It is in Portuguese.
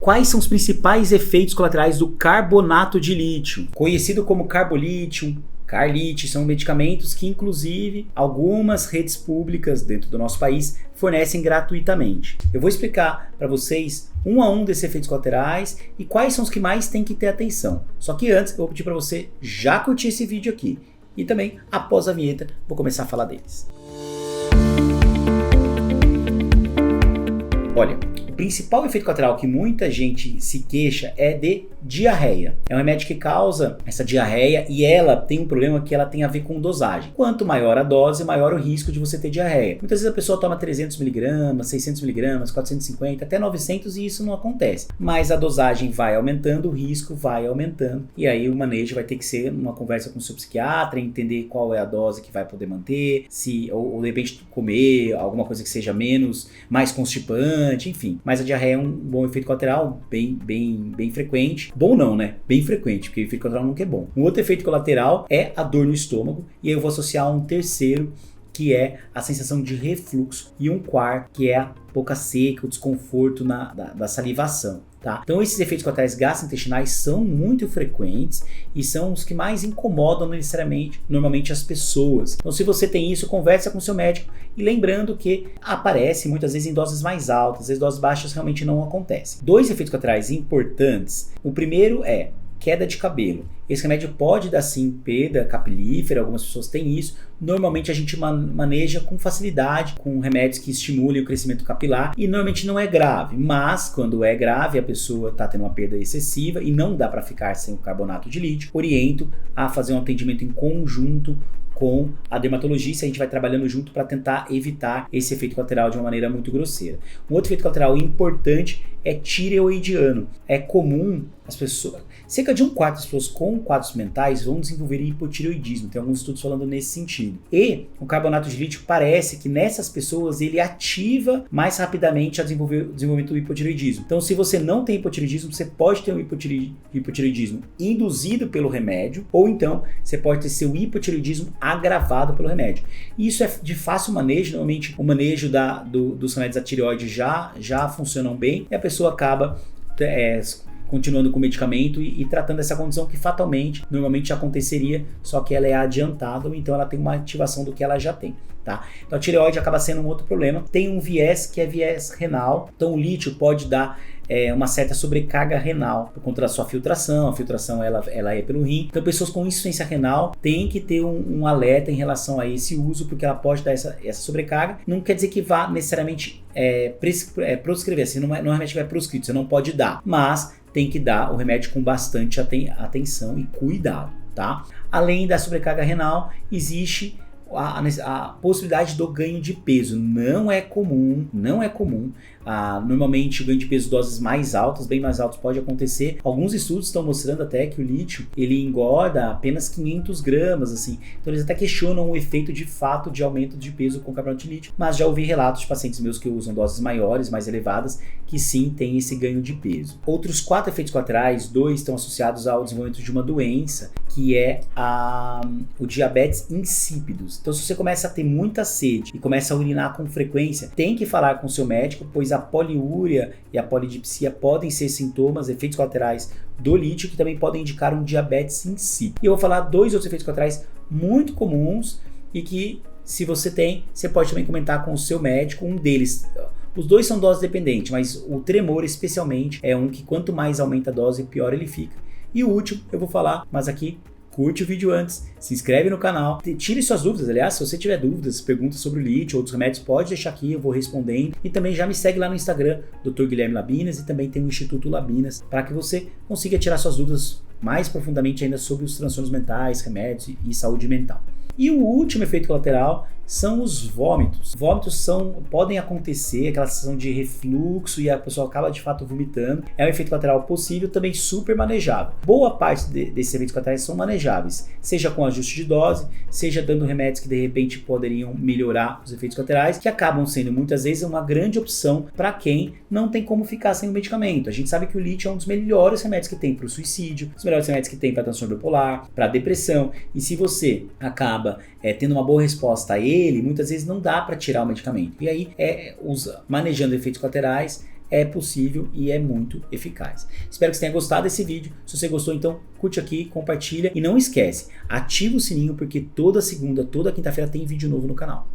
quais são os principais efeitos colaterais do carbonato de lítio, conhecido como carbolítio, Carlite, são medicamentos que, inclusive, algumas redes públicas dentro do nosso país fornecem gratuitamente. Eu vou explicar para vocês um a um desses efeitos colaterais e quais são os que mais tem que ter atenção. Só que antes, eu vou pedir para você já curtir esse vídeo aqui. E também, após a vinheta, vou começar a falar deles. Olha, o principal efeito colateral que muita gente se queixa é de diarreia. É um remédio que causa essa diarreia e ela tem um problema que ela tem a ver com dosagem. Quanto maior a dose, maior o risco de você ter diarreia. Muitas vezes a pessoa toma 300mg, 600mg, 450, até 900 e isso não acontece. Mas a dosagem vai aumentando, o risco vai aumentando. E aí o manejo vai ter que ser uma conversa com o seu psiquiatra, entender qual é a dose que vai poder manter, ou de repente comer alguma coisa que seja mais constipante, enfim. Mas a diarreia é um bom efeito colateral, bem frequente. Bom não, né? Bem frequente, porque o efeito colateral nunca é bom. Um outro efeito colateral é a dor no estômago, e aí eu vou associar um terceiro, que é a sensação de refluxo, e um quarto, que é a boca seca, o desconforto da salivação. Tá? Então esses efeitos colaterais gastrointestinais são muito frequentes e são os que mais incomodam normalmente as pessoas. Então se você tem isso, conversa com seu médico e lembrando que aparece muitas vezes em doses mais altas, às vezes doses baixas realmente não acontecem. Dois efeitos colaterais importantes, o primeiro é queda de cabelo. Esse remédio pode dar sim perda capilífera, algumas pessoas têm isso. Normalmente a gente maneja com facilidade, com remédios que estimulem o crescimento capilar e normalmente não é grave, mas quando é grave a pessoa está tendo uma perda excessiva e não dá para ficar sem o carbonato de lítio, oriento a fazer um atendimento em conjunto com a dermatologista. A gente vai trabalhando junto para tentar evitar esse efeito colateral de uma maneira muito grosseira. Um outro efeito colateral importante é tireoidiano. É comum as pessoas, cerca de 1/4 das pessoas com quadros mentais vão desenvolver hipotireoidismo. Tem alguns estudos falando nesse sentido. E o carbonato de lítio parece que nessas pessoas ele ativa mais rapidamente o desenvolvimento do hipotireoidismo. Então se você não tem hipotireoidismo, você pode ter um hipotireoidismo induzido pelo remédio, ou então você pode ter seu hipotireoidismo agravado pelo remédio. E isso é de fácil manejo, normalmente o manejo dos remédios da tireoide já funcionam bem e a pessoa acaba continuando com o medicamento e tratando essa condição que fatalmente, normalmente aconteceria, só que ela é adiantada, ou então ela tem uma ativação do que ela já tem. Tá? Então a tireoide acaba sendo um outro problema. Tem um viés que é viés renal, então o lítio pode dar uma certa sobrecarga renal por conta da sua filtração. A filtração ela é pelo rim. Então pessoas com insuficiência renal têm que ter um alerta em relação a esse uso, porque ela pode dar essa sobrecarga. Não quer dizer que vá necessariamente proscrever, assim, não é um remédio que vai proscrito, você não pode dar, mas tem que dar o remédio com bastante atenção e cuidado, tá? Além da sobrecarga renal, existe a possibilidade do ganho de peso. Não é comum. Normalmente o ganho de peso doses mais altas, bem mais altas, pode acontecer. Alguns estudos estão mostrando até que o lítio ele engorda apenas 500 gramas, assim. Então eles até questionam o efeito de fato de aumento de peso com carbonato de lítio, mas já ouvi relatos de pacientes meus que usam doses maiores, mais elevadas, que sim tem esse ganho de peso. Outros 4 efeitos colaterais, 2 estão associados ao desenvolvimento de uma doença, que é o diabetes insípidos. Então se você começa a ter muita sede e começa a urinar com frequência, tem que falar com o seu médico, pois a poliúria e a polidipsia podem ser sintomas, efeitos colaterais do lítio, que também podem indicar um diabetes insípido. E eu vou falar 2 outros efeitos colaterais muito comuns e que, se você tem, você pode também comentar com o seu médico. Um deles, os 2 são dose dependentes, mas o tremor especialmente é um que quanto mais aumenta a dose, pior ele fica. E o último eu vou falar, mas aqui curte o vídeo antes, se inscreve no canal, tire suas dúvidas. Aliás, se você tiver dúvidas, perguntas sobre o lítio ou outros remédios, pode deixar aqui, eu vou respondendo. E também já me segue lá no Instagram, Dr. Guilherme Labinas, e também tem o Instituto Labinas, para que você consiga tirar suas dúvidas mais profundamente ainda sobre os transtornos mentais, remédios e saúde mental. E o último efeito colateral são os vômitos. Vômitos podem acontecer, aquela sensação de refluxo e a pessoa acaba de fato vomitando. É um efeito colateral possível, também super manejável. Boa parte desses efeitos colaterais são manejáveis, seja com ajuste de dose, seja dando remédios que de repente poderiam melhorar os efeitos colaterais, que acabam sendo muitas vezes uma grande opção para quem não tem como ficar sem o medicamento. A gente sabe que o lítio é um dos melhores remédios que tem para o suicídio, os melhores remédios que tem para transtorno bipolar, para depressão, e se você acaba tendo uma boa resposta a ele, muitas vezes não dá para tirar o medicamento. E aí, manejando efeitos colaterais, é possível e é muito eficaz. Espero que você tenha gostado desse vídeo. Se você gostou, então curte aqui, compartilha e não esquece, ativa o sininho porque toda segunda, toda quinta-feira tem vídeo novo no canal.